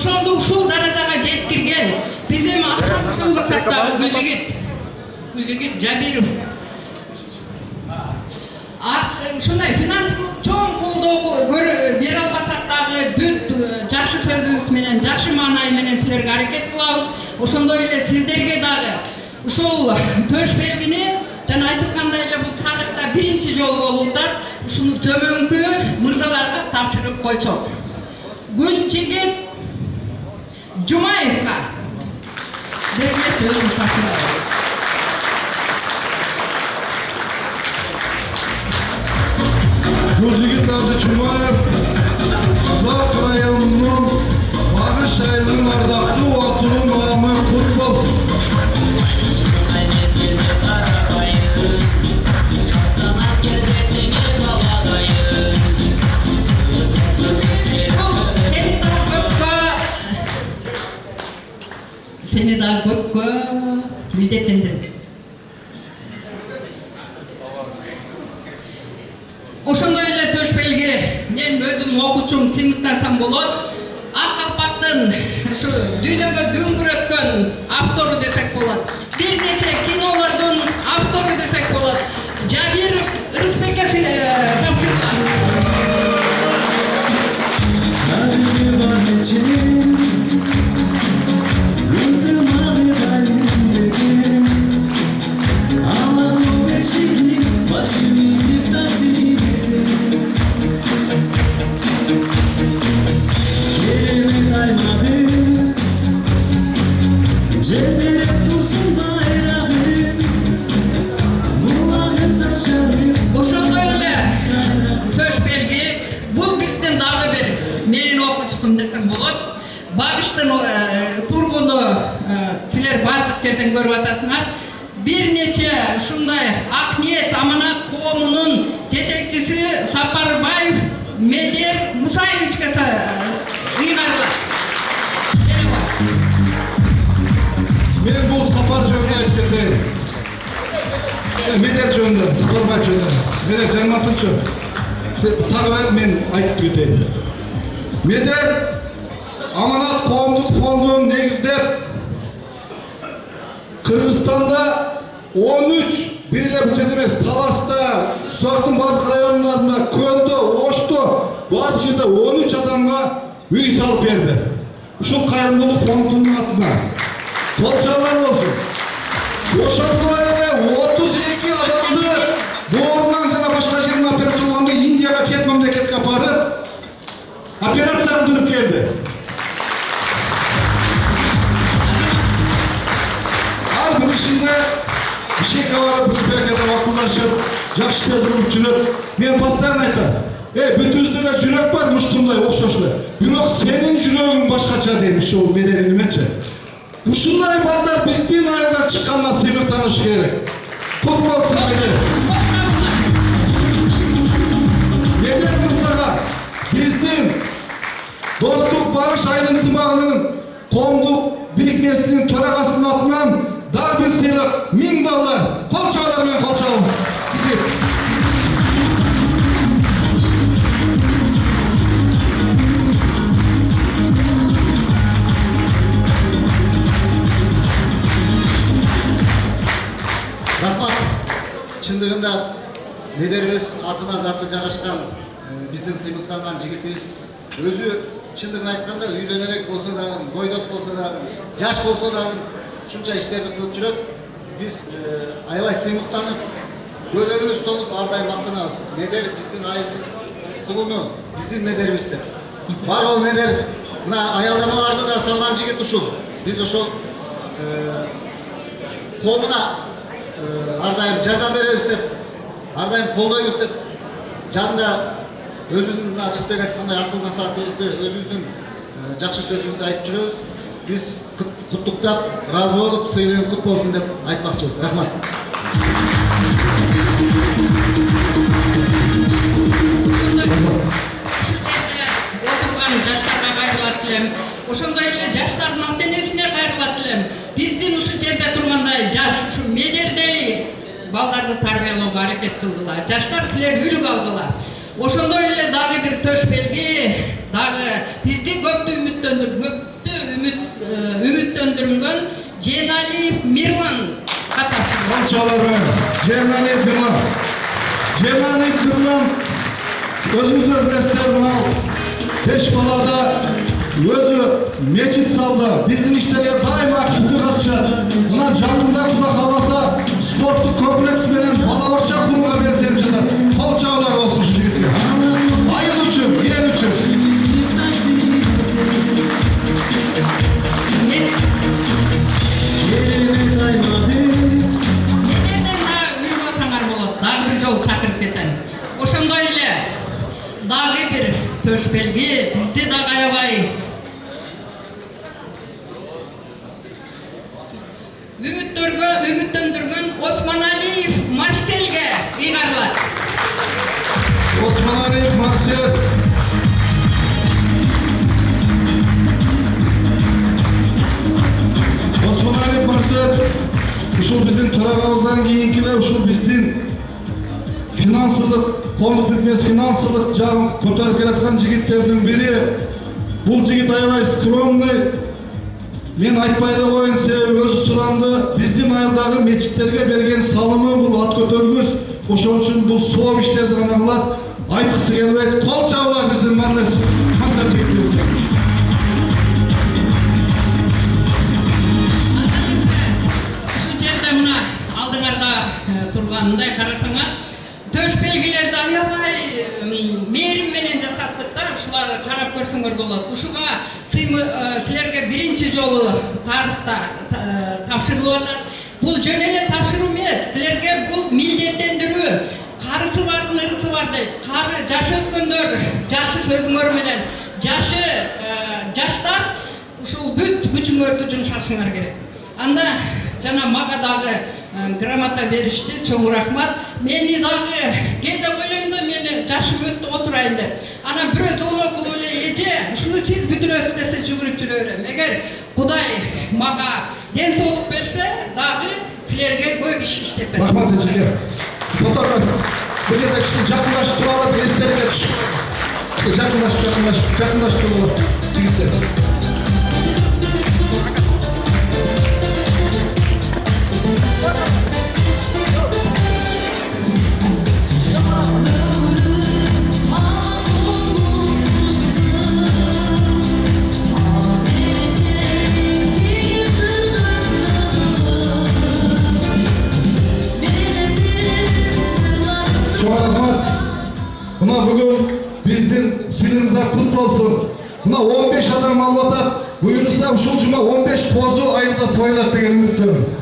ошондо ушул даражага жеткирген биз эми акча ошонбасак дагы Гүлжигит Жабиров ушундай финансылык чоң колдоо бере албасак дагы бүт жакшы сөзүңүз менен жакшы маанай менен силерге аракет кылабыз. Ошондой эле сиздерге дагы ушул төш белгини жана айтылгандай эле бул тарыхта биринчи жолу болууда ушуну төмөнкү мырзаларга тапшырып койсок. Гүлжигит Жумаевга сиздерге сөзүн тапшырабыз. Gülcigit Hacı Çumayev, Zat rayonunun Bağış ayının ardaklı oğatunun namı kutlu olsun. Seni daha köpkö milletlendirim. Ошондой эле төшпелге мен өзүм окуучум сыймыктасам болот. Ак калпактын ушу дүйнөгө дүңгүрөткөн автору десек болот. Бир нече кинолордун автору десек болот. Жабиров Рысбекке тапшырылат. Ошондой эле төшпелги бул биздин дагы бир менин окуучусум десем болот. Багыштын тургуну силер бардык жерден көрүп атасыңар. Бир нече ушундай ак ниет аманат коомунун жетекчиси Сапарбаев Медер Мусаевичке ыйгарылат. Men bu Sapar jönüne aytırdım. Medер жөнүндө, Сапарбаев жөнүндө. Менен Жайматовчу. Тагы бир мен айтып кетейин. Медер Аманат коомдук фондун негиздеп Кыргызстанда 13 бир эле бул жерде эмес, Таласта, Сузактын бардык райондорунда, Көлдө, Ошто бар жерде 13 адамга үй салып берди. Ушул кайрымдуулук фондунун атынан. Kolçalar olsun. Ошондой эле 32 адамды боорунан жана башка жерден операцияланды Индияга чет мамлекетке барып операция кылдырып келди. Ар бир ишинде ишекке барып Рысбекке акылдашып, жакшы ишler кылып жүрөт. Мен постоянно айтам. Бүтүбүздө эле жүрөк бар муштундай окшош эле. Бирок сенин жүрөгүң башкача дейм ушул менен эметчи. Ушундай балдар биздин айылдан чыккандан сыймыктаныш керек. Кут болсун Медер. Медер мырзага биздин Достук Багыш айыл ынтымагынын коомдук бирикмесинин төрагасынын атынан дагы бир сыйлык $1000. Кол чабуулар менен кол чабуу. Рахмат. Чындыгында Медербиз атына заты жарашкан биздин сыймыктанган жигитибиз. Өзү чындыгын айтканда үйдөн элек болсо дагы, бойдок болсо дагы, жаш болсо дагы ушунча иштерди кылып жүрөт. Биз аябай сыймыктанып, көөлөрүбүз толуп ар дайым мактанабыз. Медер биздин айылдын кулуну, биздин Медербиз деп. Бар ол Медер мына аялдамаларды да салган жигит ушул. Биз ошол коомуна ардайым жардам беребиз деп, ардайым колдойбуз деп, жанында өзүбүздүн Рысбек айткандай акыл насаатыбызды, өзүбүздүн жакшы сөзүбүздү айтып жүрөбүз. Биз куттуктап, ыраазы болуп, сыйлыгың кут болсун деп айтмакчыбыз. Рахмат. Ошондой эле жаштардын ата-энесине кайрылат элем. Биздин ушу жерде тургандай жаш, ушу Медердей балдарды тарбиялоого аракет кылгыла. Жаштар силер үлгү алгыла. Ошондой эле дагы бир төш белги, дагы бизди көптү үмүттөндүрүп, көрүнгөн Жeenалиев Мирлан катышты. Kalçalar ben. Cenab-ı Birlan. Cenab-ı Birlan özünüzler bilesler buna 5 balada özü meçit saldı. Bizim işlerge daima aktifte katışar. Buna yakında kulak alasa sportluk kompleks veren balavarça kuruğa versen canlar. Kalçalar olsun şu jigitge. Ayız üçün, yer üçün. Жол чакырып кетем. Ошондой эле дагы бир төшпелги бизди дагы аябай үмүттөндүргөн Осмоналиев Марселге ыйгарылат. Osmanaliyev Marsel. Osmanaliyev Marsel. Uşul bizden torağımızdan keyinkiler, uşul bizden finansılık, kolluk bitmez finansılık жағын көтөрүп келаткан жигиттердин бири. Бул жигит аябай скромный. Мен айтпай да коеюн, себеби өзү суранды. Биздин айылдагы мечиттерге берген салымы бул ат көтөргүс. Ошон үчүн бул сооп иштерди гана кылат. Айтқысы келбейт. Кол чабуулар биздин марлеш концерт жигиттерибизге. Ушу жерде мына алдыңарда турганындай карасаңар, төш белгилерди аябай мээрим менен жасаттык да, ушуларды карап көрсөңөр болот. Ушуга силерге биринчи жолу тарыхта тапшырылып атат. Бул жөн эле тапшыруу эмес, силерге бул милдеттендирүү. Карысы бардын ырысы бар дейт. Кары жашы өткөндөр жакшы сөзүңөр менен, жаштар ушул бүт күчүңөрдү жумшашыңар керек. Анда жана мага дагы грамота беришти, чоң рахмат. Мени дагы кээде ойлойм да, мени жашым өттү отурайын деп. Ана бирөө зон окуп эле эже, ушуну сиз бүтүрөсүз десе жүгүрүп жүрө берем. Эгер Кудай мага ден соолук берсе, дагы силерге көп иш иштеп берем. Рахмат эжеге. Фотограф. Бұл жерде кіші жақындашып тұра алып, естерге түсіп қойды. Жақындашып тұрып жігіттер. Buna bugün bizden silinize kutlu olsun. Buna 15 adam almadan buyurursa şu cuma 15 kozu ayında soylattı gelin müdürüm.